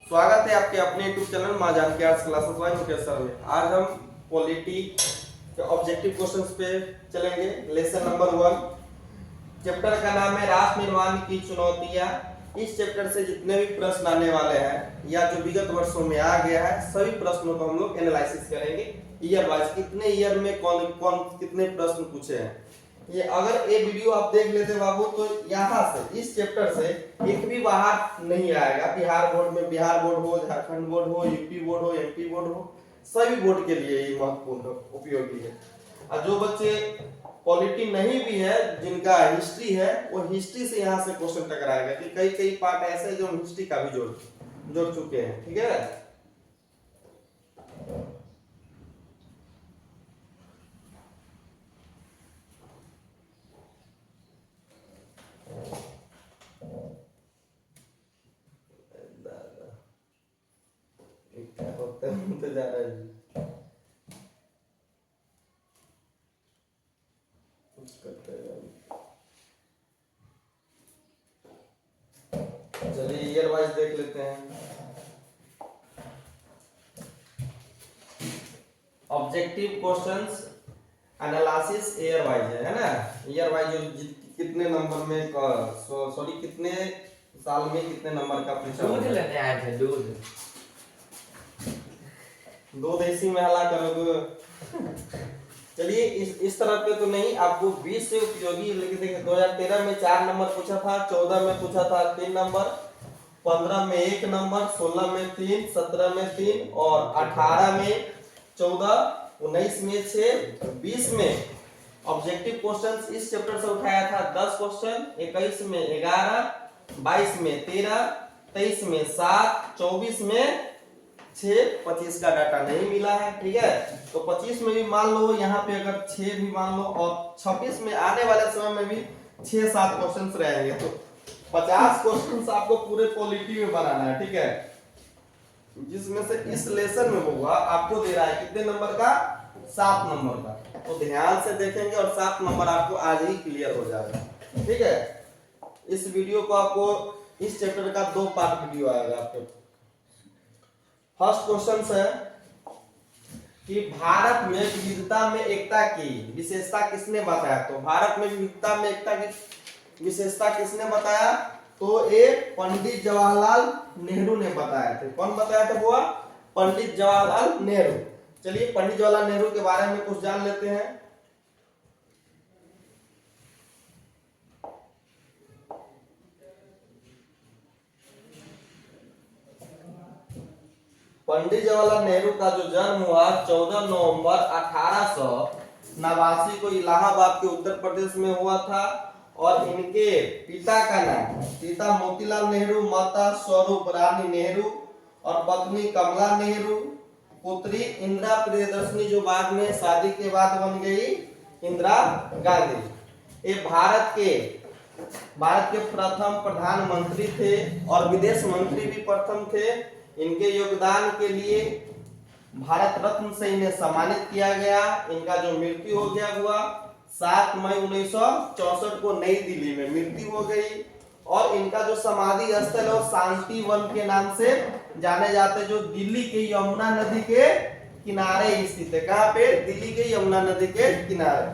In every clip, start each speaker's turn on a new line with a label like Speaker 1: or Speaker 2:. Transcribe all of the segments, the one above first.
Speaker 1: स्वागत है आपके अपने YouTube channel Maa Janki arts classes by Mukesh sir में। आज हम पॉलिटी के ऑब्जेक्टिव क्वेश्चंस पे चलेंगे। लेसन नंबर 1, चैप्टर का नाम है राष्ट्र निर्माण की चुनौतियां। इस चैप्टर से जितने भी प्रश्न आने वाले हैं या जो विगत वर्षों में आ गया है, सभी प्रश्नों को हम लोग एनालिसिस करेंगे ईयर वाइज, कितने ईयर में कौन कौन कितने प्रश्न पूछे हैं। ये अगर ये वीडियो आप देख लेते बाबू तो यहाँ से इस चैप्टर से एक भी बाहर नहीं आएगा। बिहार बोर्ड में, बिहार बोर्ड हो, झारखंड बोर्ड हो, यूपी बोर्ड हो, एमपी बोर्ड हो, सभी बोर्ड के लिए ये महत्वपूर्ण उपयोगी है। और जो बच्चे पॉलिटी नहीं भी है, जिनका हिस्ट्री है, वो हिस्ट्री से यहाँ से क्वेश्चन टकराएगा कि कई कई पार्ट ऐसे जो हम हिस्ट्री का भी जोड़ चुके हैं। ठीक है, क्या होता है तो जा रहा है। चलिए ईयर वाइज देख लेते हैं। Objective questions analysis year wise है ना। ईयर वाइज कितने नंबर में, सॉरी कितने साल में कितने नंबर का पूछा।
Speaker 2: दूध लेने आए थे, दूध
Speaker 1: देसी में हला करोगे। चलिए इस तरह पे तो नहीं, आपको 20 से उपयोगी, लेकिन देखिए 2013 में 4 नंबर पूछा था, 14 में पूछा था 3 नंबर, 15 में 1 नंबर, 16 में 3, 17 में 3 और 18 में 14, 19 में 6, 20 में ऑब्जेक्टिव क्वेश्चंस इस चैप्टर से उठाया था 10 क्वेश्चन, 21 में 11, 22 में 13, 23 में 7, 24 में 6, 25 का डाटा नहीं मिला है। ठीक है, तो 25 में भी मान लो यहाँ पे अगर 6 भी मान लो, और 26 में आने वाले समय में भी 6-7 क्वेश्चंस रहेंगे, तो 50 क्वेश्चंस आपको पूरे पॉलिटी में बनाना है। ठीक है, जिसमें से इस लेसन में होगा आपको दे रहा है कितने नंबर का, 7 नंबर का। तो ध्यान से देखेंगे और 7 नंबर आपको आज ही क्लियर हो जाएगा। ठीक है, इस वीडियो को आपको, इस चैप्टर का 2 पार्ट वीडियो आएगा आपके। फर्स्ट क्वेश्चन है कि भारत में विविधता में एकता की विशेषता किसने बताया। तो भारत में विविधता में एकता की विशेषता किसने बताया, तो ये पंडित जवाहरलाल नेहरू ने बताया थे। कौन बताया था वो, पंडित जवाहरलाल नेहरू। चलिए पंडित जवाहरलाल नेहरू के बारे में कुछ जान लेते हैं। पंडित जवाहरलाल नेहरू का जो जन्म हुआ 14 नवंबर 1889 को इलाहाबाद के उत्तर प्रदेश में हुआ था। और इनके पिता का नाम, पिता मोतीलाल नेहरू, माता स्वरूप रानी नेहरू और पत्नी कमला नेहरू, पुत्री इंदिरा प्रियदर्शनी जो बाद में शादी के बाद बन गई इंदिरा गांधी। ये भारत के प्रथम प्रधानमंत्री थे और विदेश मंत्री भी प्रथम थे। इनके योगदान के लिए भारत रत्न से इन्हें सम्मानित किया गया। इनका जो मृत्यु हो गया हुआ 7 मई 1964 को नई दिल्ली में मृत्यु हो गई। और इनका जो समाधि स्थल है वो शांति वन के नाम से जाने जाते, जो दिल्ली के यमुना नदी के किनारे स्थित है। कहाँ पे, दिल्ली के यमुना नदी के किनारे।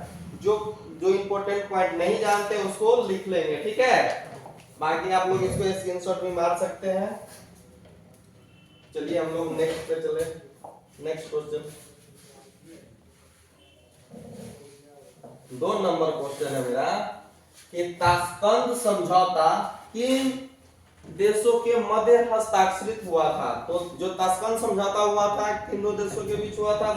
Speaker 1: जो इंपॉर्टेंट पॉइंट नहीं जानते उसको लिख लेंगे। ठीक है, बाकी आप लोग इसको स्क्रीनशॉट भी मार सकते हैं। चलिए हम लोग नेक्स्ट पे चले। नेक्स्ट क्वेश्चन 2 नंबर क्वेश्चन है मेरा कि ताशकंद समझौता किन देशों के मध्य हस्ताक्षरित हुआ था। तो जो ताशकंद समझौता हुआ था किन 2 देशों के बीच हुआ था,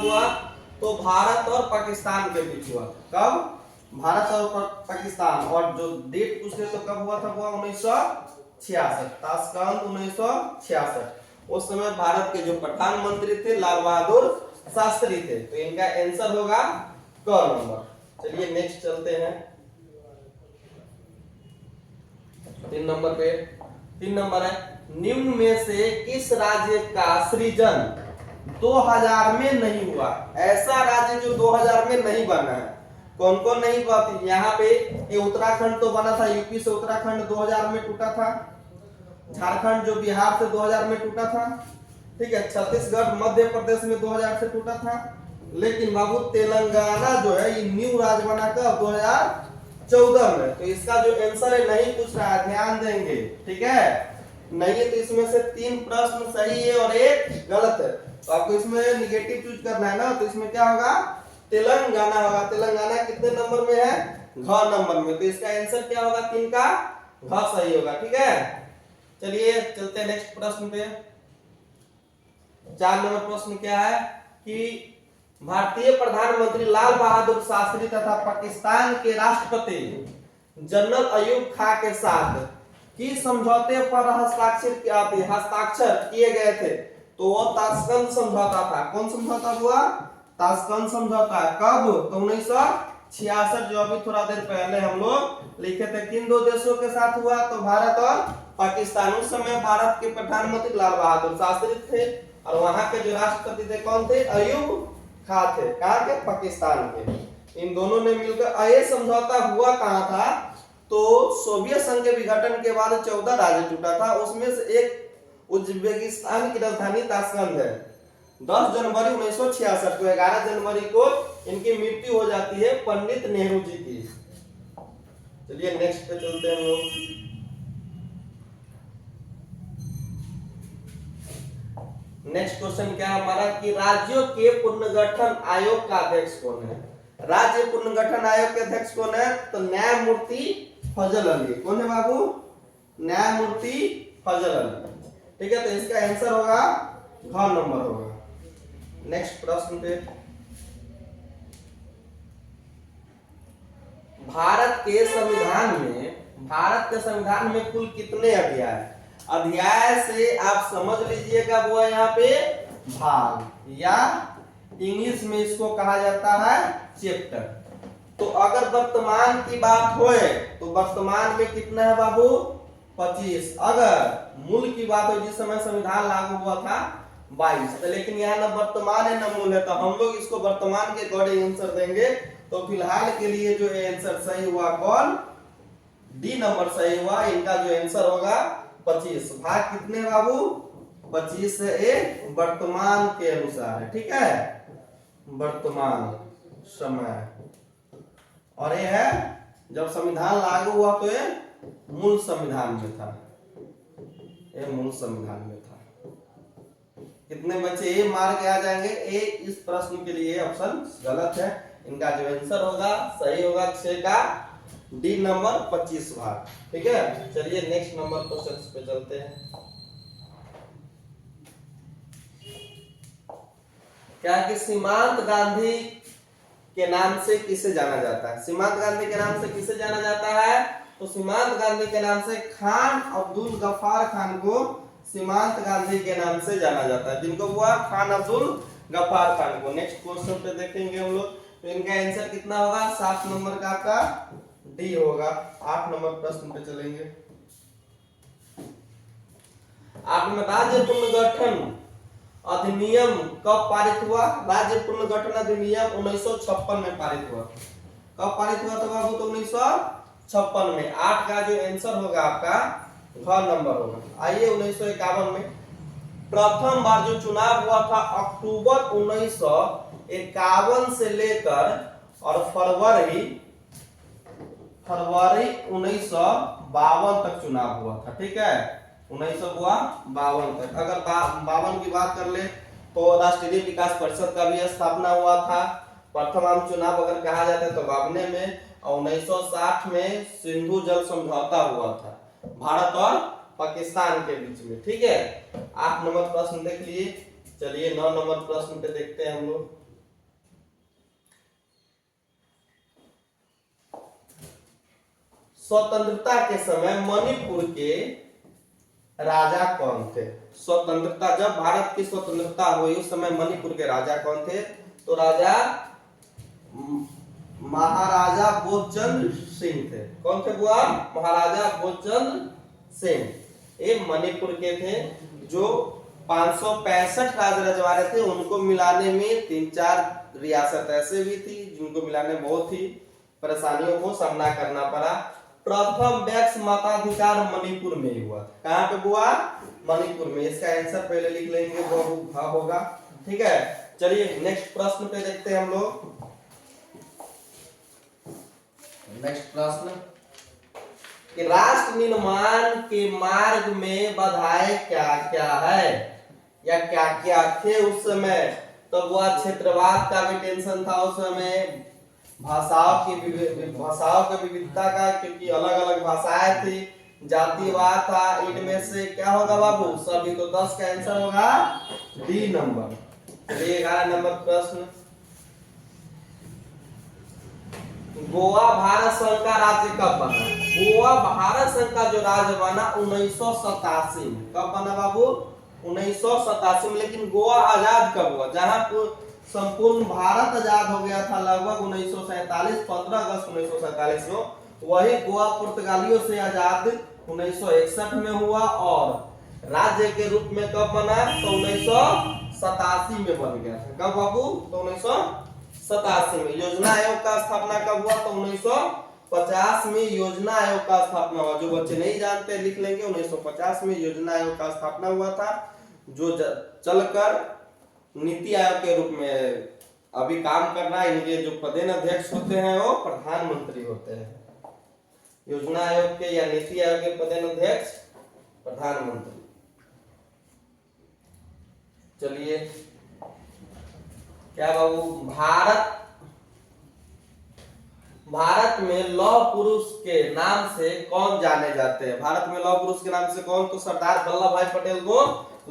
Speaker 1: तो भारत और पाकिस्तान के बीच हुआ। कब, भारत और पाकिस्तान। और जो डेट पूछते तो कब हुआ था, वो 1966। ताशकंद 1966। उस समय भारत के जो प्रधानमंत्री थे लाल बहादुर शास्त्री थे। तो इनका आंसर होगा क नंबर। चलिए नेक्स्ट चलते हैं। 3 नंबर पे, 3 नंबर है निम्न में से किस राज्य का सृजन 2000 में नहीं हुआ। ऐसा राज्य जो 2000 में नहीं बना है, कौन कौन नहीं हुआ। यहाँ पे ये उत्तराखंड तो बना था, यूपी से उत्तराखंड 2000 में टूटा था। झारखंड जो बिहार से 2000 में टूटा था, ठीक है, छत्तीसगढ़ मध्य प्रदेश में 2000 से टूटा था, लेकिन बाबू तेलंगाना जो है ये न्यू राज्य बना कब 2014 में। तो इसका जो आंसर है नहीं पूछ रहा है, ध्यान देंगे, ठीक है, नहीं है तो इसमें से 3 प्रश्न सही है और 1 गलत है, तो आपको इसमें निगेटिव चूज करना है ना, तो इसमें क्या होगा, तेलंगाना होगा। तेलंगाना कितने नंबर में है, घ नंबर में, तो इसका आंसर क्या होगा, 3 का घ सही होगा, ठीक है। चलिए चलते हैं नेक्स्ट प्रश्न पे। 4 नंबर प्रश्न क्या है कि भारतीय प्रधानमंत्री लाल बहादुर शास्त्री तथा पाकिस्तान के राष्ट्रपति जनरल अयूब खां के साथ किस समझौते पर हस्ताक्षर किए गए थे, तो वो ताशकंद समझौता था। कौन समझौता हुआ, ताशकंद समझौता। कब, तो 1966, जो अभी थोड़ा देर पहले हम लोग लिखे थे। किन 2 देशों के साथ हुआ, तो भारत और पाकिस्तान। उस समय भारत के प्रधानमंत्री लाल बहादुर शास्त्री थे और वहां के जो राष्ट्रपति थे कौन थे, अयूब खां थे, कहां के, पाकिस्तान के। इन दोनों ने मिलकर, ये समझौता हुआ कहां था, तो सोवियत संघ के विघटन के बाद 14 राज्य टूटा था, उसमें से एक उज्बेकिस्तान की राजधानी ताशकंद है। 10 जनवरी 1966 को, 11 जनवरी को इनकी मृत्यु हो जाती है, पंडित नेहरू जी की। चलिए नेक्स्ट पे चलते हैं हम लोग। नेक्स्ट क्वेश्चन क्या है हमारा कि राज्यों के पुनर्गठन आयोग का अध्यक्ष कौन है। राज्य पुनर्गठन आयोग के अध्यक्ष कौन है, तो न्यायमूर्ति फजल अली। कौन है बाबू, न्यायमूर्ति फजल अली, ठीक है, तो इसका आंसर होगा घ नंबर होगा। नेक्स्ट प्रश्न पे, भारत के संविधान में कुल कितने अध्याय। अध्याय से आप समझ लीजिएगा वो यहाँ पे भाग, या इंग्लिश में इसको कहा जाता है चैप्टर। तो अगर वर्तमान की बात होए तो वर्तमान में कितना है बाबू, 25। अगर मूल की बात हो, जिस समय संविधान लागू हुआ था 22, तो लेकिन यहाँ न वर्तमान है न मूल है, तो हम लोग इसको वर्तमान के अकॉर्डिंग आंसर देंगे। तो फिलहाल के लिए जो आंसर सही हुआ कौन, डी नंबर सही हुआ। इनका जो आंसर होगा 25। भाग कितने बाबू, 25 से ए वर्तमान के अनुसार है, ठीक है, वर्तमान समय। और ये है जब संविधान लागू हुआ तो ये मूल संविधान में था, ये मूल संविधान में था। कितने बच्चे ये मार के आ जाएंगे, ए इस प्रश्न के लिए ऑप्शन गलत है। इनका जो आंसर होगा सही होगा 6 का डी नंबर 25 भाग, ठीक है। चलिए नेक्स्ट नंबर क्वेश्चन पे चलते हैं। क्या कि सीमांत गांधी के नाम से किसे जाना जाता है। सीमांत गांधी के नाम से किसे जाना जाता है, तो सीमांत गांधी के नाम से खान अब्दुल गफ्फार खान को सीमांत गांधी के नाम से जाना जाता है, जिनको हुआ खान अब्दुल गफ्फार खान को। नेक्स्ट क्वेश्चन पे देखेंगे हम लोग, तो इनका आंसर कितना होगा, 7 नंबर का आपका डी होगा। 8 नंबर प्रश्न पे चलेंगे। आप में राज्य पुनर्गठन अधिनियम कब पारित हुआ। राज्य पुनर्गठन अधिनियम 1956 में पारित हुआ। कब पारित हुआ था बाबू, तो 1956 में। 8 का जो आंसर होगा आपका घ नंबर होगा। आइए 1951 में प्रथम बार जो चुनाव हुआ था, अक्टूबर 1951 से लेकर और फरवरी 1952 तक चुनाव हुआ था, ठीक है, 1952 तक। अगर 52 की बात कर ले तो राष्ट्रीय विकास परिषद का भी स्थापना हुआ था। प्रथम आम चुनाव अगर कहा जाता है तो 52 में, और 1960 में सिंधु जल समझौता हुआ था भारत और पाकिस्तान के बीच में, ठीक है। 8 नंबर प्रश्न देख लिए। चलिए 9 नंबर प्रश्न पे देखते हैं हम लोग। स्वतंत्रता के समय मणिपुर के राजा कौन थे। स्वतंत्रता, जब भारत की स्वतंत्रता हुई उस समय मणिपुर के राजा कौन थे, तो राजा महाराजा बोधचंद्र सिंह थे। कौन थे वो, महाराजा बोधचंद्र सिंह। ये मणिपुर के थे, जो 565 राज रजवाड़े थे, उनको मिलाने में 3-4 रियासत ऐसे भी थी जिनको मिलाने बहुत ही परेशानियों को सामना करना पड़ा। प्रथम वैक्स मताधिकार मणिपुर में ही हुआ था। कहाँ पे हुआ? मणिपुर में। इसका आंसर पहले लिख लेंगे, वो होगा। ठीक है, चलिए नेक्स्ट प्रश्न पे देखते हैं हम लोग। नेक्स्ट प्रश्न कि राष्ट्र निर्माण के मार्ग में बाधाएं क्या क्या है या क्या क्या थे उस समय। तो वह क्षेत्रवाद का भी टेंशन था उस समय, भाषाओं की विविधता का, क्योंकि अलग अलग भाषाएं थी, जातिवाद था। इनमें से क्या होगा बाबू? सभी। तो 10 का आंसर होगा डी नंबर। चलिए 11 नंबर प्रश्न, गोवा भारत संघ का राज्य कब बना? गोवा भारत संघ का जो राज्य बना 1987 में। कब बना बाबू? 1987 में। लेकिन गोवा आजाद कब हुआ? जहां संपूर्ण भारत आजाद हो गया था लगभग 1947, 15 अगस्त 1947 को, वही गोवा पुर्तगालियों से आजाद 1961 में हुआ। और राज्य के रूप में कब बना? तो 1987 में बन गया था। कब बाबू? तो 1987 में। योजना आयोग का स्थापना कब हुआ? तो 1950 में योजना आयोग का स्थापना हुआ। जो बच्चे नहीं जानते लिख लेंगे, 1950 में योजना आयोग का स्थापना हुआ था, जो चलकर नीति आयोग के रूप में अभी काम कर रहा है। इनके जो पदेन अध्यक्ष होते हैं वो प्रधानमंत्री होते हैं। योजना आयोग के या नीति आयोग के पदेन अध्यक्ष प्रधानमंत्री। चलिए क्या बाबू, भारत में लौह पुरुष के नाम से कौन जाने जाते हैं? भारत में लौह पुरुष के नाम से कौन? तो सरदार वल्लभ भाई पटेल को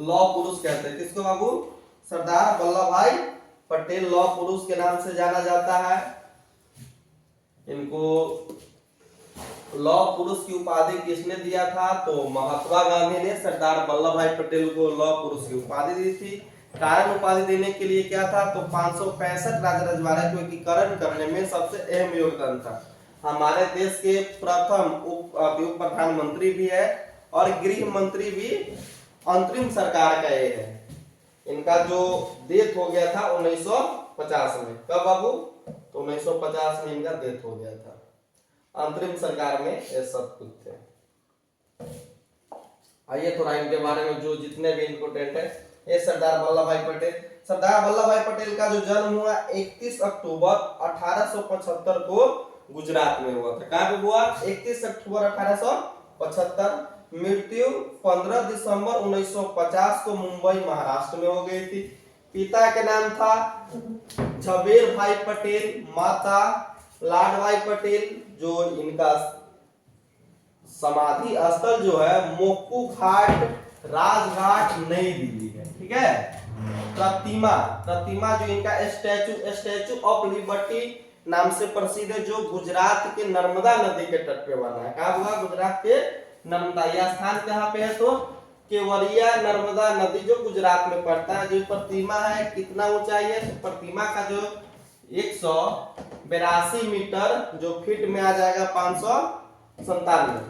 Speaker 1: लौह पुरुष कहते हैं। किसको बाबू? सरदार वल्लभ भाई पटेल लौह पुरुष के नाम से जाना जाता है। इनको लौह पुरुष की उपाधि किसने दिया था? तो महात्मा गांधी ने सरदार वल्लभ भाई पटेल को लौह पुरुष की उपाधि दी थी। कारण उपाधि देने के लिए क्या था? तो 565 राज्य रजवाड़े को एकीकरण करने में सबसे अहम योगदान था। हमारे देश के प्रथम उप प्रधानमंत्री भी है और गृह मंत्री भी अंतरिम सरकार का ये है। इनका जो डेथ हो गया था 1950 में। कब बाबू? तो 1950 में इनका डेथ हो गया था। अंतरिम सरकार में ये सब कुछ थे। आइए थोड़ा इनके बारे में जो जितने भी इम्पोर्टेंट है। ये सरदार वल्लभ भाई पटेल। सरदार वल्लभ भाई पटेल का जो जन्म हुआ 31 अक्टूबर 1875 को गुजरात में हुआ था। कहाँ पे हुआ? 31 अक्टूबर 1875। मृत्यु 15 दिसंबर 1950 को मुंबई महाराष्ट्र में हो गई थी। पिता के नाम था झवेर भाई पटेल, माता लाडभाई पटेल। जो इनका समाधि स्थल जो है मोक्कू घाट, राजघाट, नई दिल्ली है। ठीक है। प्रतिमा जो इनका स्टैचू ऑफ लिबर्टी नाम से प्रसिद्ध है, जो गुजरात के नर्मदा नदी के तट पे बना है। कहाँ हुआ? गुजरात के नर्मदा। यह स्थान कहाँ पे है? तो केवड़िया नर्मदा नदी जो गुजरात में पड़ता है। जो प्रतिमा है कितना ऊंचाई है? तो प्रतिमा का जो 182 मीटर, जो फीट में आ जाएगा 597।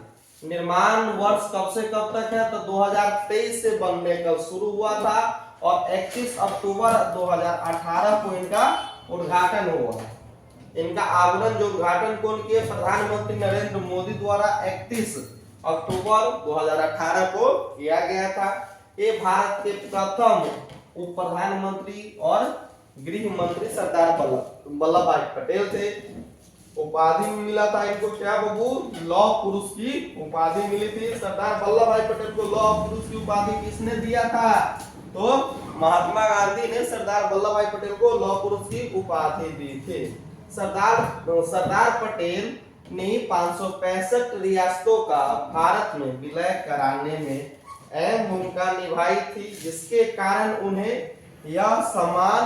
Speaker 1: निर्माण वर्ष कब से कब तक है? तो 2023 से बनने का शुरू हुआ था और 31 अक्टूबर 2018 को इनका उद्घाटन हुआ। इनका आवरण जो उद्घाटन कौन किए? प्रधानमंत्री नरेंद्र मोदी द्वारा 31 अक्टूबर 2018 को किया गया था। ये भारत के प्रथम उप प्रधानमंत्री और गृह मंत्री सरदार वल्लभ भाई पटेल थे। उपाधि मिला था इनको क्या बाबू? लौह पुरुष की उपाधि मिली थी। सरदार वल्लभ भाई पटेल को लौह पुरुष की उपाधि किसने दिया था? तो महात्मा गांधी ने सरदार वल्लभ भाई पटेल को लौह पुरुष की उपाधि दी थी। सरदार पटेल ने 565 रियासतों का भारत में विलय कराने में अहम भूमिका निभाई थी, जिसके कारण उन्हें यह सम्मान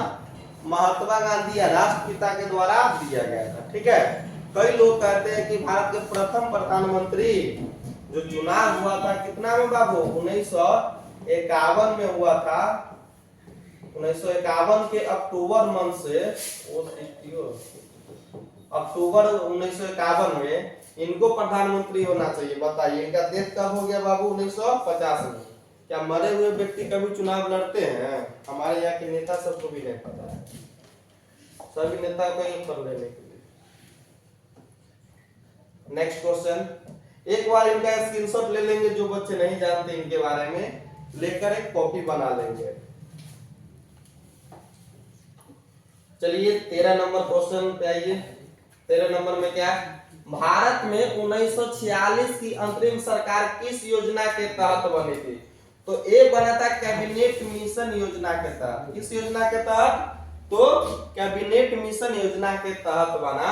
Speaker 1: महात्मा गांधी या राष्ट्रपिता के द्वारा दिया गया था। ठीक है। कई लोग कहते हैं कि भारत के प्रथम प्रधानमंत्री जो चुनाव हुआ था कितना में बाबू? 1951 में हुआ था। 1951 के अक्टूबर मंथ से अक्टूबर 1951 में इनको प्रधानमंत्री होना चाहिए। बताइए इनका डेथ कब हो गया बाबू? 1950 में। क्या मरे हुए व्यक्ति कभी चुनाव लड़ते हैं? हमारे यहाँ के नेता सबको भी नहीं पता है। सभी नेता को ही कर लेने के लिए नेक्स्ट क्वेश्चन, एक बार इनका स्क्रीनशॉट ले लेंगे, जो बच्चे नहीं जानते इनके बारे में, लेकर एक कॉपी बना लेंगे। चलिए 13 नंबर क्वेश्चन पे आइए। 13 नंबर में क्या, भारत में 1946 की अंतरिम सरकार किस योजना के तहत बनी थी? तो ए बना था कैबिनेट मिशन योजना के तहत। किस योजना के तहत? तो कैबिनेट मिशन योजना के तहत बना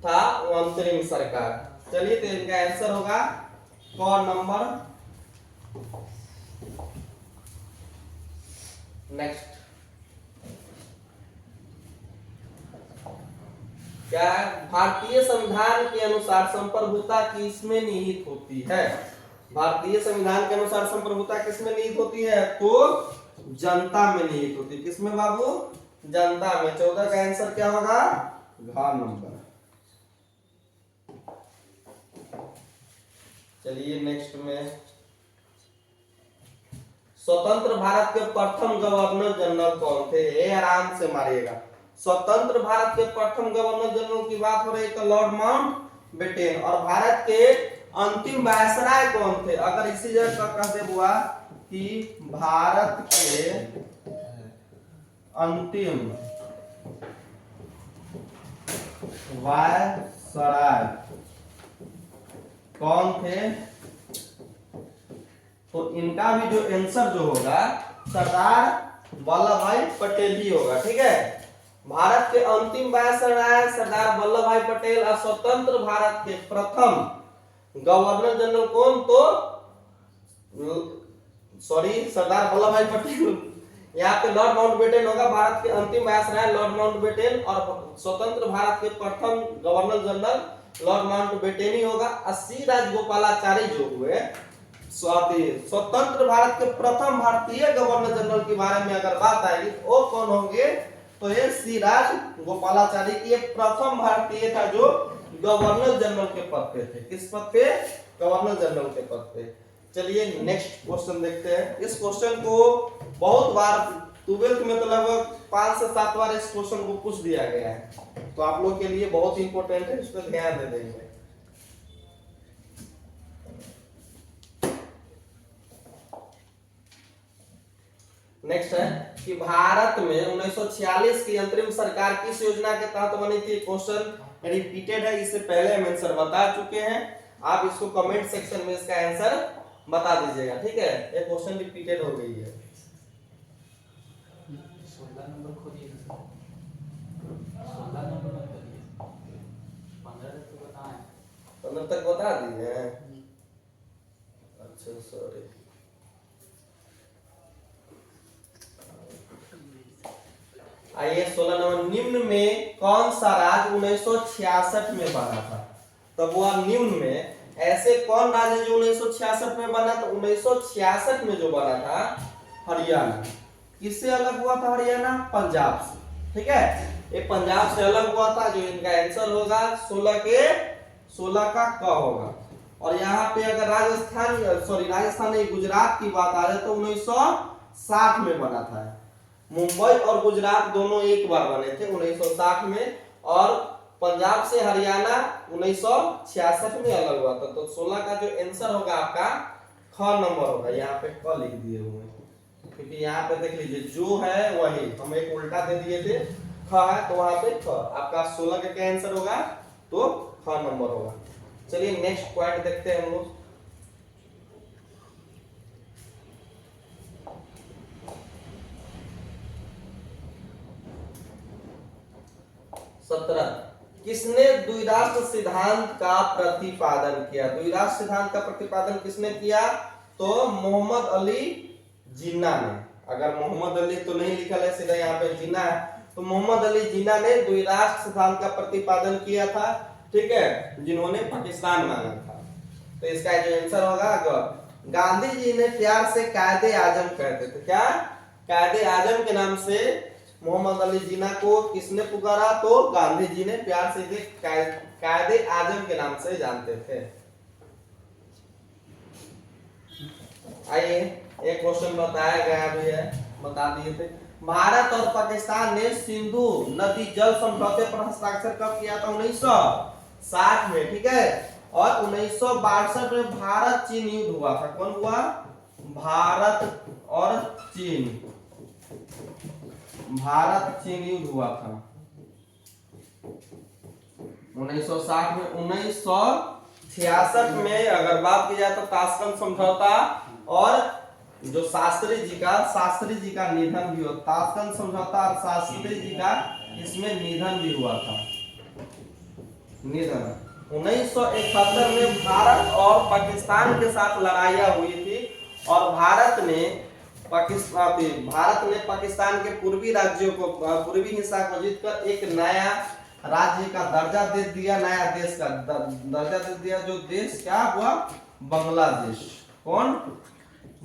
Speaker 1: था अंतरिम सरकार। चलिए तो इनका आंसर होगा क नंबर। नेक्स्ट क्या, भारतीय संविधान के अनुसार संप्रभुता किसमें निहित होती है? भारतीय संविधान के अनुसार संप्रभुता किसमें निहित होती है? तो जनता में निहित होती है। किसमें बाबू? जनता में। 14 का आंसर क्या होगा? घ नंबर। चलिए नेक्स्ट में, स्वतंत्र भारत के प्रथम गवर्नर जनरल कौन थे? ये आराम से मारिएगा। स्वतंत्र भारत के प्रथम गवर्नर जनरल की बात हो रही है तो लॉर्ड माउंटबेटन। और भारत के अंतिम वायसराय कौन थे? अगर इसी जगह का कह दे हुआ कि भारत के अंतिम वायसराय कौन थे, तो इनका भी जो आंसर जो होगा सरदार वल्लभ भाई पटेल ही होगा। ठीक है, भारत के अंतिम वायसराय सरदार वल्लभ भाई पटेल और स्वतंत्र भारत के प्रथम गवर्नर जनरल कौन? तो सॉरी, सरदार वल्लभ भाई पटेल। यहाँ पे लॉर्ड माउंटबेटन होगा। भारत के अंतिम वायसराय लॉर्ड माउंटबेटन और स्वतंत्र भारत के प्रथम गवर्नर जनरल लॉर्ड माउंटबेटन ही होगा। सी राजगोपालाचारी जो हुए स्वतंत्र भारत के प्रथम भारतीय गवर्नर जनरल के बारे में अगर बात आएगी वो कौन होंगे? तो ये सी राजगोपालाचारी, ये प्रथम भारतीय था जो गवर्नर जनरल के पद पे थे। किस पद पे? गवर्नर जनरल के पद पे। चलिए नेक्स्ट क्वेश्चन देखते हैं। इस क्वेश्चन को बहुत बार 12th में तो लगभग 5 से 7 बार इस क्वेश्चन को पूछ दिया गया है, तो आप लोग के लिए बहुत इंपॉर्टेंट है, इस पर ध्यान दे देंगे। नेक्स्ट है कि भारत में 1946 की अंतरिम सरकार किस योजना के तहत बनी थी? क्वेश्चन रिपीटेड है, इससे पहले हम आंसर बता चुके हैं। आप इसको कमेंट सेक्शन में इसका आंसर बता दीजिएगा। ठीक है, ये क्वेश्चन रिपीटेड हो गई है।
Speaker 2: 16 नंबर खोलिए। 16 नंबर मत करिए, 15 तक तो बताएं।
Speaker 1: 15 तक बता दिए हैं? अच्छा सॉरी। आइए 16 नंबर, निम्न में कौन सा राज्य 1966 में बना था? तब वह निम्न में ऐसे कौन राज्य जो 1966 में बना? तो 1966 में जो बना था हरियाणा। किससे अलग हुआ था हरियाणा? पंजाब से। ठीक है, ये पंजाब से अलग हुआ था। जो इनका आंसर होगा 16 का क होगा। और यहाँ पे अगर राजस्थान नहीं, गुजरात की बात आ जाए तो 1960 में बना था। मुंबई और गुजरात दोनों एक बार बने थे 1960 में, और पंजाब से हरियाणा 1966 में अलग हुआ था। तो 16 का जो आंसर होगा आपका ख नंबर होगा। यहाँ पे क लिख दिए हुए हैं क्योंकि यहाँ पे देख लीजिए जो है वही हम एक उल्टा दे दिए थे, ख है तो वहां पे ख। आपका 16 का क्या आंसर होगा? तो ख नंबर होगा। चलिए नेक्स्ट पॉइंट देखते हैं हम लोग। 17, किसने द्विराष्ट्र सिद्धांत का प्रतिपादन किया? द्विराष्ट्र सिद्धांत का प्रतिपादन किसने किया? तो मोहम्मद अली जिन्ना ने। अगर मोहम्मद अली तो नहीं लिखा है, सीधा यहाँ पे जिन्ना है, तो मोहम्मद अली जिन्ना ने द्विराष्ट्र सिद्धांत का प्रतिपादन किया था। ठीक है, जिन्होंने पाकिस्तान मांगा था। तो इसका जो आंसर होगा गांधी जी ने प्यार से कायदे आजम कहते थे। क्या? कायदे आजम के नाम से मोहम्मद अली जिन्ना को किसने पुकारा? तो गांधी जी ने प्यार से इसे कायदे आजम के नाम से जानते थे। आइए एक क्वेश्चन बताया गया भी है, बता दिए थे। भारत और पाकिस्तान ने सिंधु नदी जल समझौते पर हस्ताक्षर कब किया था? 1960 में। ठीक है, और 1962 में भारत चीन युद्ध हुआ था। कौन हुआ? भारत और चीन, भारत चीन युद्ध हुआ था 1960 में। 1966 में अगर बात की जाए तो ताशकंद समझौता और जो शास्त्री जी का निधन भी हुआ। ताशकंद समझौता और शास्त्री जी का इसमें निधन भी हुआ था। निधन 1971 में भारत और पाकिस्तान के साथ लड़ाइयाँ हुई थी और भारत ने पाकिस्तान के पूर्वी राज्यों को, पूर्वी हिस्सा को जीतकर एक नया राज्य का दर्जा दे दिया, नया देश का दर्जा दे दिया। जो देश क्या हुआ? बांग्लादेश। कौन?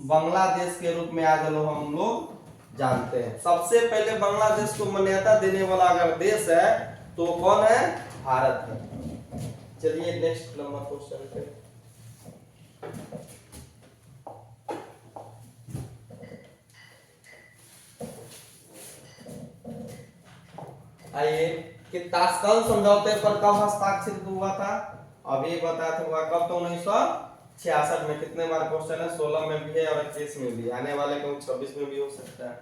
Speaker 1: बांग्लादेश के रूप में आज हम लोग जानते हैं। सबसे पहले बांग्लादेश को मान्यता देने वाला अगर देश है तो कौन है? भारत है। चलिए नेक्स्ट नंबर क्वेश्चन पे। आइए कि ताशकंद समझौते पर कब हस्ताक्षरित हुआ था? अभी बताया था हुआ कब? तो 1966 में। कितने बार क्वेश्चन है? 16 में भी है और 21 में भी। आने वाले को 26 में भी हो सकता है,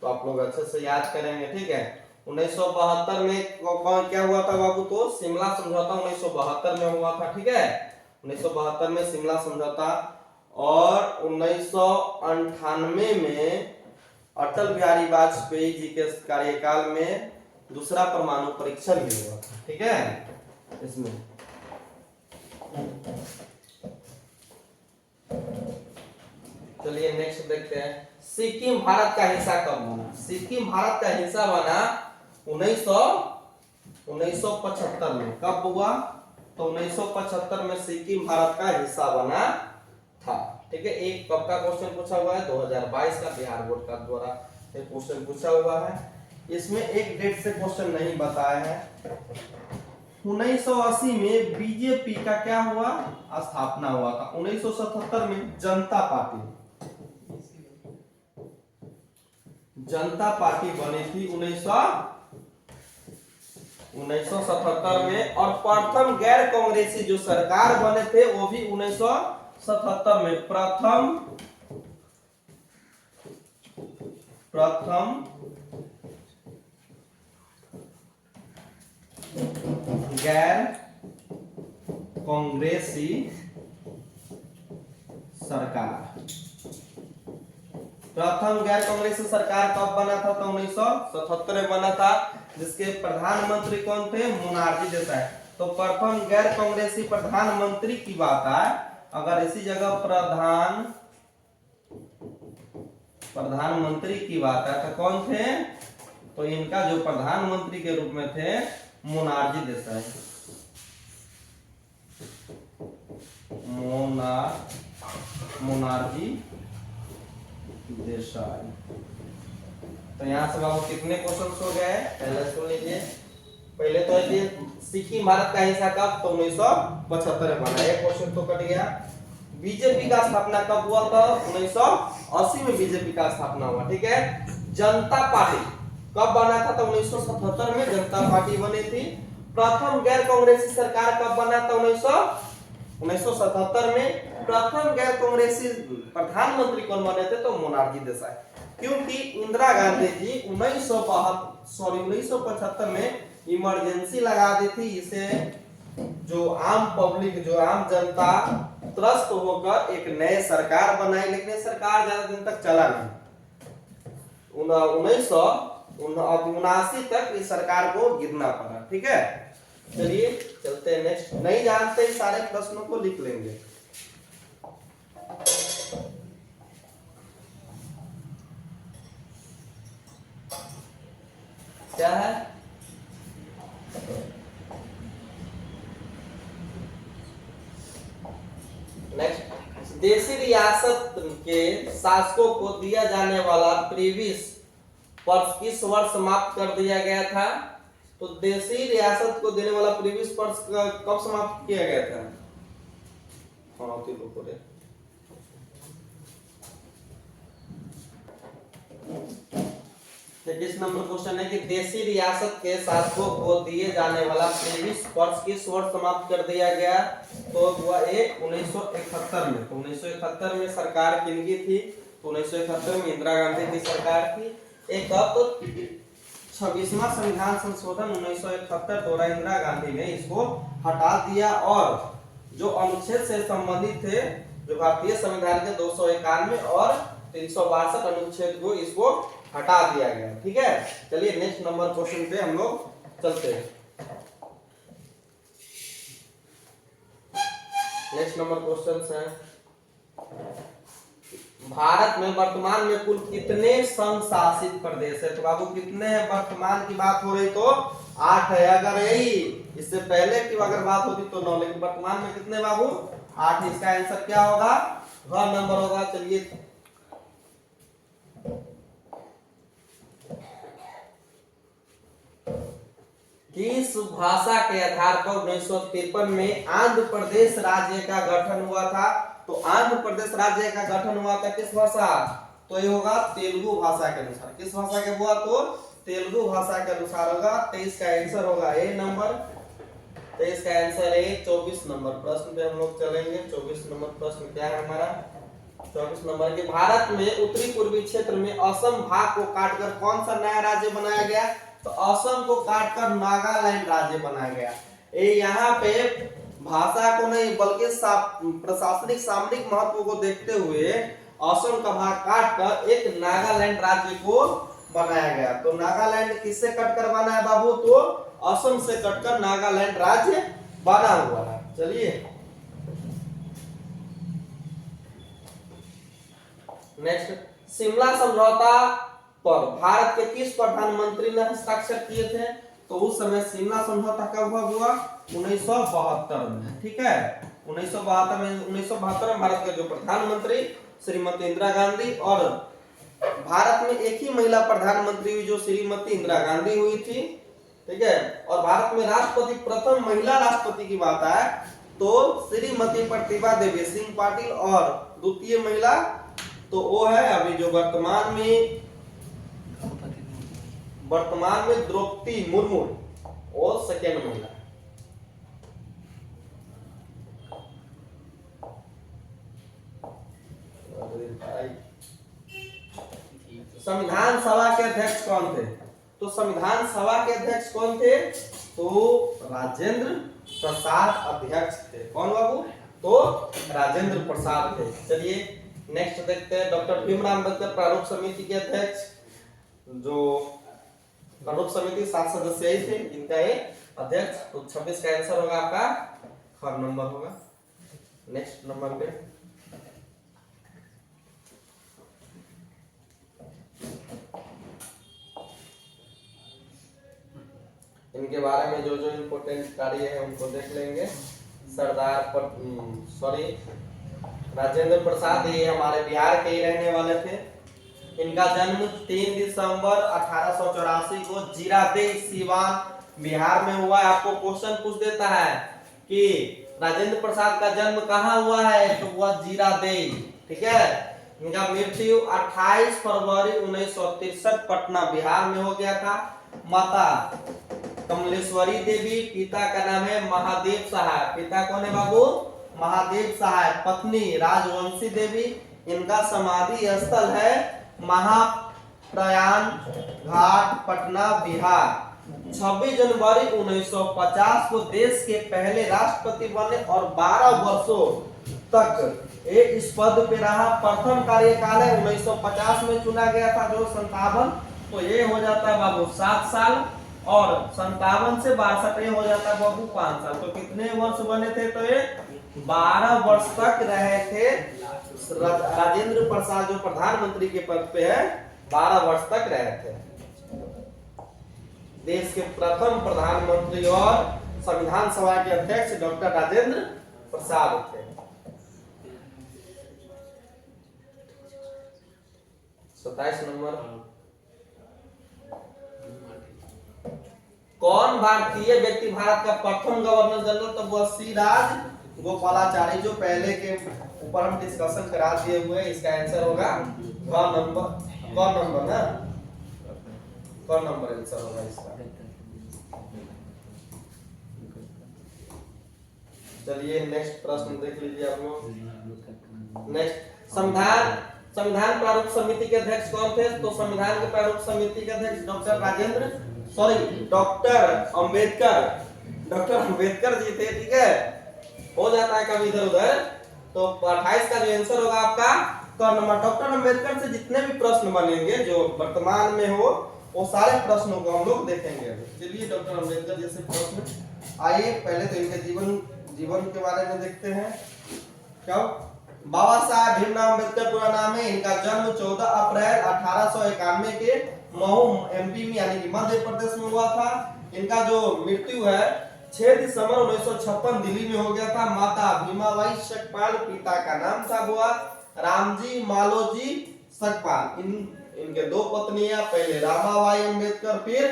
Speaker 1: तो आप लोग अच्छे से याद करेंगे। ठीक है। 1972 में क्या हुआ था बाबू? तो शिमला समझौता 1972 में हुआ था। ठीक है, 1972 में शिमला समझौता। और 1998 में अटल बिहारी वाजपेयी जी के कार्यकाल में दूसरा परमाणु परीक्षण भी हुआ था। ठीक है। इसमें चलिए नेक्स्ट देखते हैं। सिक्किम भारत का हिस्सा कब बना? सिक्किम भारत का हिस्सा बना 1975 में। कब हुआ? तो 1975 में सिक्किम भारत का हिस्सा बना था। ठीक है। एक कब का क्वेश्चन पूछा हुआ है? 2022 का बिहार बोर्ड का द्वारा एक क्वेश्चन पूछा हुआ है। इसमें एक डेट से क्वेश्चन नहीं बताया है। 1980 में बीजेपी का क्या हुआ? स्थापना हुआ था। 1977 में जनता पार्टी बनी थी 1977 में। और प्रथम गैर कांग्रेसी जो सरकार बने थे वो भी 1977 में। प्रथम गैर कांग्रेसी सरकार। प्रथम गैर कांग्रेसी सरकार कब बना था? तो 1977 में बना था, जिसके प्रधानमंत्री कौन थे? मोनार्जी देसाई। तो प्रथम गैर कांग्रेसी प्रधानमंत्री की बात है, अगर इसी जगह प्रधानमंत्री की बात है तो कौन थे? तो इनका जो प्रधानमंत्री के रूप में थे मोनार्जी देसाई। मोनार्जी देसाई। तो यहाँ से बाबू कितने क्वेश्चन हो गए? पहले सुन लीजिए। पहले तो ये सिक्किम भारत का हिस्सा कब? तो 1975 में बना। एक क्वेश्चन तो कट गया। बीजेपी का स्थापना कब हुआ था? 1980 में बीजेपी का स्थापना हुआ। ठीक है। जनता पार्टी कब बना था? तो 1977 में जनता पार्टी बनी थी। प्रथम गैर कांग्रेसी सरकार कब बना था? 1977 में। प्रथम गैर कांग्रेसी प्रधानमंत्री कौन बने थे? तो मोनार्जी देसाई। क्योंकि इंदिरा गांधी जी 1975 में इमरजेंसी लगा दी थी। इसे जो आम पब्लिक, जो आम जनता त्रस्त होकर एक नए सरकार बनाई, लेकिन सरकार ज्यादा दिन तक चला नहीं। 1979 तक इस सरकार को गिरना पड़ा। ठीक है। चलिए चलते हैं नेक्स्ट। नहीं जानते सारे प्रश्नों को लिख लेंगे। क्या है? नेक्स्ट, देशी रियासत के शासकों को दिया जाने वाला प्रीवियस पर्स किस वर्ष समाप्त कर दिया गया था? तो देशी रियासत को देने वाला प्रीवियस पर्स कब समाप्त किया गया था? किस नंबर क्वेश्चन है कि देशी रियासत के शासकों को दिए जाने वाला प्रीवियस पर्स किस वर्ष समाप्त कर दिया गया? तो हुआ ये 1971 में। तो 1971 में सरकार किनकी थी? तो 1971 में इंदिरा गांधी की सरकार थी। एक अब तो 26वां संविधान संशोधन 1971 द्वारा इंदिरा गांधी ने इसको हटा दिया और जो अनुच्छेद से संबंधित थे, जो भारतीय संविधान के 291 और 362 अनुच्छेद को इसको हटा दिया गया। ठीक है, चलिए नेक्स्ट नंबर क्वेश्चन पे हम लोग चलते हैं। नेक्स्ट नंबर क्वेश्चन है, भारत में वर्तमान में कुल कितने संघ शासित प्रदेश है? तो बाबू कितने हैं? वर्तमान की बात हो रही तो 8 है। अगर यही इससे पहले की अगर बात होती तो 9, लेकिन वर्तमान में कितने बाबू? 8। इसका आंसर क्या होगा? घ नंबर होगा। चलिए किस भाषा के आधार पर 1953 में आंध्र प्रदेश राज्य का गठन हुआ था? तो आंध्र प्रदेश राज्य का गठन हुआ था किस भाषा? तो ये होगा तेलुगु भाषा के अनुसार। किस भाषा के हुआ? तो तेलुगु भाषा के अनुसार होगा। 23 का आंसर होगा ए नंबर। 23 का आंसर है 24 नंबर प्रश्न पे हम लोग चलेंगे। 24 नंबर प्रश्न क्या है हमारा? 24 नंबर के, भारत में उत्तरी पूर्वी क्षेत्र में असम भाग को काटकर कौन सा नया राज्य बनाया गया? तो असम को काटकर नागालैंड राज्य बनाया गया। ये यहाँ पे भाषा को नहीं बल्कि प्रशासनिक सामरिक महत्व को देखते हुए असम का भाग काटकर एक नागालैंड राज्य को बनाया गया। तो नागालैंड किससे कटकर बना है बाबू? तो असम से कटकर नागालैंड राज्य बना हुआ है। चलिए नेक्स्ट, शिमला समझौता पर भारत के किस प्रधानमंत्री ने हस्ताक्षर किए थे? तो उस समय शिमला समझौता कब हुआ? 1972 में। ठीक है, 1972 में भारत के जो प्रधानमंत्री श्रीमती इंदिरा गांधी, और भारत में एक ही महिला प्रधानमंत्री हुई जो श्रीमती इंदिरा गांधी हुई थी। ठीक है, और भारत में राष्ट्रपति, प्रथम महिला राष्ट्रपति की बात है तो श्रीमती प्रतिभा देवी सिंह पाटिल, और द्वितीय महिला तो वो है अभी जो वर्तमान में द्रौपदी मुर्मू, और सेकेंड महिला। संविधान सभा के अध्यक्ष कौन थे? तो संविधान सभा के अध्यक्ष कौन थे? तो राजेंद्र प्रसाद अध्यक्ष थे। कौन बाबू? तो राजेंद्र प्रसाद थे। चलिए नेक्स्ट देखते हैं, डॉक्टर भीमराव अम्बेडकर प्रारूप समिति के अध्यक्ष, जो प्रारूप समिति 7 सदस्य थे, इनका ये अध्यक्ष। तो 26 का आंसर होगा आपका ख नंबर होगा। नेक्स्ट नंबर पे इनके बारे में जो जो इम्पोर्टेंट कार्य है उनको देख लेंगे। राजेंद्र प्रसाद, ये हमारे बिहार के ही रहने वाले थे। इनका जन्म 3 दिसंबर 1884 को जीरादेई सीवान बिहार में हुआ है। आपको क्वेश्चन पूछ देता है कि राजेंद्र प्रसाद का जन्म कहाँ हुआ है? तो हुआ जीरादेई। ठीक है, इनका मृत्यु 28 फरवरी 1963 पटना बिहार में हो गया था। माता कमलेश्वरी देवी, पिता का नाम है महादेव सहाय। पिता कौन है बाबू? महादेव सहाय। पत्नी राजवंशी देवी। इनका समाधि स्थल है महाप्रयाण घाट, पटना बिहार। 26 जनवरी 1950 को देश के पहले राष्ट्रपति बने और 12 वर्षों तक ये इस पद पे रहा। प्रथम कार्यकाल है 1950 में चुना गया था, जो 57, तो ये हो जाता है बाबू 7 साल, और 57 से 62 हो जाता है बाबू 5 साल। तो कितने वर्ष बने थे? तो ये 12 वर्ष तक रहे थे। राजेंद्र प्रसाद जो प्रधानमंत्री के पद पे है 12 वर्ष तक रहे थे। देश के प्रथम प्रधानमंत्री और संविधान सभा के अध्यक्ष डॉक्टर राजेंद्र प्रसाद थे। 27 नंबर, कौन भारतीय व्यक्ति भारत का प्रथम गवर्नर जनरल? तो वह सी राज गोपालाचारी, जो पहले के ऊपर हम डिस्कशन करा दिए हुए। इसका आंसर होगा क नंबर ना, क नंबर आंसर होगा इसका। चलिए नेक्स्ट प्रश्न देख लीजिए आप लोग। नेक्स्ट, संविधान प्रारूप समिति के अध्यक्ष कौन थे? तो संविधान के प्रारूप समिति के अध्यक्ष डॉक्टर अंबेडकर जी थे। ठीक है, हो जाता है कभी इधर उधर। तो 28 का जो आंसर होगा आपका क नंबर। डॉक्टर अंबेडकर से जितने भी प्रश्न बनेंगे जो वर्तमान में हो, वो सारे प्रश्नों को हम लोग देखेंगे। चलिए डॉक्टर अंबेडकर जैसे प्रश्न आइए, पहले तो इनके जीवन के बारे में देखते हैं। कब? बाबा साहब भीमराव अम्बेडकर पूरा नाम है। इनका जन्म 14 अप्रैल 1891 के महू एमपी में यानी कि मध्य प्रदेश में हुआ था। इनका जो मृत्यु है 6 दिसंबर 1956 दिल्ली में हो गया था। माता भीमाबाई सकपाल, पिता का नाम था हुआ रामजी मालोजी सकपाल। इनके दो पत्नियां, पहले रामाबाई अम्बेडकर फिर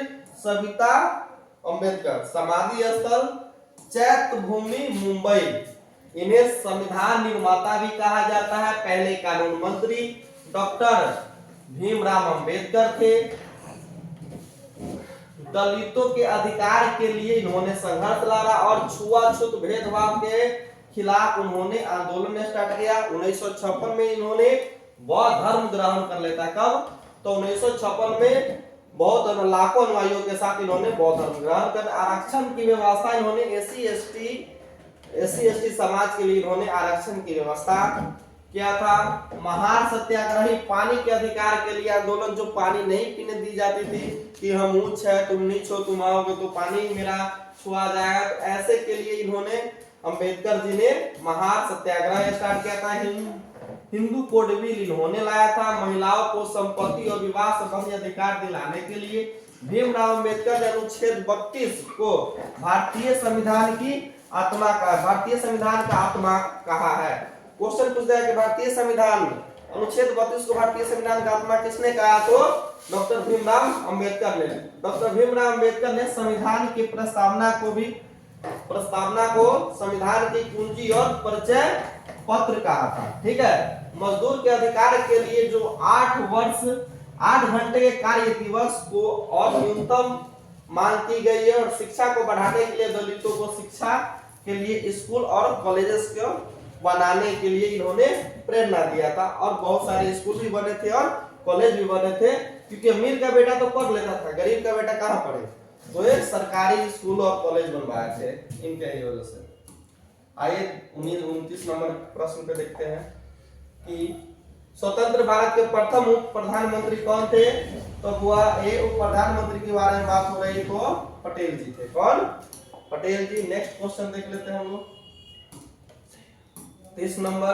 Speaker 1: सविता अम्बेडकर। समाधि स्थल चैत्यभूमि मुंबई। इन्हें संविधान निर्माता भी कहा जाता है। पहले कानून मंत्री डॉक्टर भीमराव अम्बेडकर थे। दलितों के अधिकार के लिए इन्होंने संघर्ष लड़ा और छुआछूत भेदभाव के खिलाफ उन्होंने आंदोलन स्टार्ट किया। 1956 में इन्होंने बौद्ध धर्म ग्रहण कर लेता। कब? तो 1956 में बहुत लाखों अनुयायियों के साथ इन्होंने बौद्ध धर्म ग्रहण कर आरक्षण की व्यवस्था इन्होंने एससी एसटी समाज के लिए इन्होंने आरक्षण की व्यवस्था किया था। महार सत्याग्रही पानी के अधिकार के लिए आंदोलन, जो पानी नहीं पीने दी जाती थी कि हम ऊंच है तुम नीच हो, तुम आओगे तो पानी मेरा छुआ जाएगा, तो ऐसे के लिए इन्होंने अंबेडकर जी ने महार सत्याग्रह स्टार्ट किया था। हिंदू कोड बिल इन्होंने लाया था। महिलाओं को संपत्ति और विवाह संबंधी अधिकार दिलाने के लिए भीमराव अम्बेडकर ने अनुच्छेद 32 को भारतीय संविधान का आत्मा कहा है। क्वेश्चन पूछता है कि भारतीय संविधान अनुच्छेद 32 को भारतीय संविधान का आत्मा किसने कहा? तो डॉक्टर भीमराव अम्बेडकर ने। डॉक्टर भीमराव अम्बेडकर ने संविधान की प्रस्तावना को संविधान की कुंजी और परिचय पत्र कहा था। ठीक है, मजदूर के अधिकार के लिए जो 8 घंटे के कार्य दिवस को और न्यूनतम मांग की गई है, और शिक्षा को बढ़ाने के लिए दलितों को शिक्षा के लिए स्कूल और कॉलेजेस को बनाने के लिए इन्होंने प्रेरणा दिया था। और बहुत सारे स्कूल भी बने थे और कॉलेज भी बने थे, क्योंकि अमीर का बेटा तो पढ़ लेता था, गरीब का बेटा कहाँ पढ़े, तो एक सरकारी स्कूल और कॉलेज बनवाए थे इनके ही वजह से। आइए 29 नंबर प्रश्न पे देखते हैं कि स्वतंत्र भारत के प्रथम उप प्रधानमंत्री कौन थे? तो हुआ ये उप प्रधानमंत्री के बारे में बात हो रही तो पटेल जी थे। कौन? पटेल जी। नेक्स्ट क्वेश्चन देख लेते हैं हम लोग 30 नंबर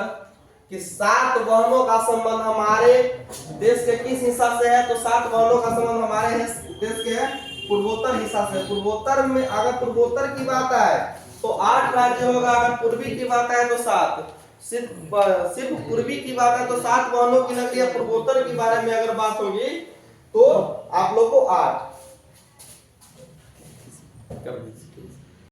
Speaker 1: कि 7 बहनों का संबंध हमारे देश के किस हिस्सा से है? तो 7 बहनों का संबंध हमारे देश के पूर्वोत्तर हिस्सा से। पूर्वोत्तर में अगर पूर्वोत्तर की बात आए तो 8 राज्य होगा, अगर पूर्वी की बात आए तो 7। सिर्फ पूर्वी की बात है तो 7 बहनों की नगरी। पूर्वोत्तर के बारे में अगर बात होगी तो आप लोग को 8 कर दीजिए।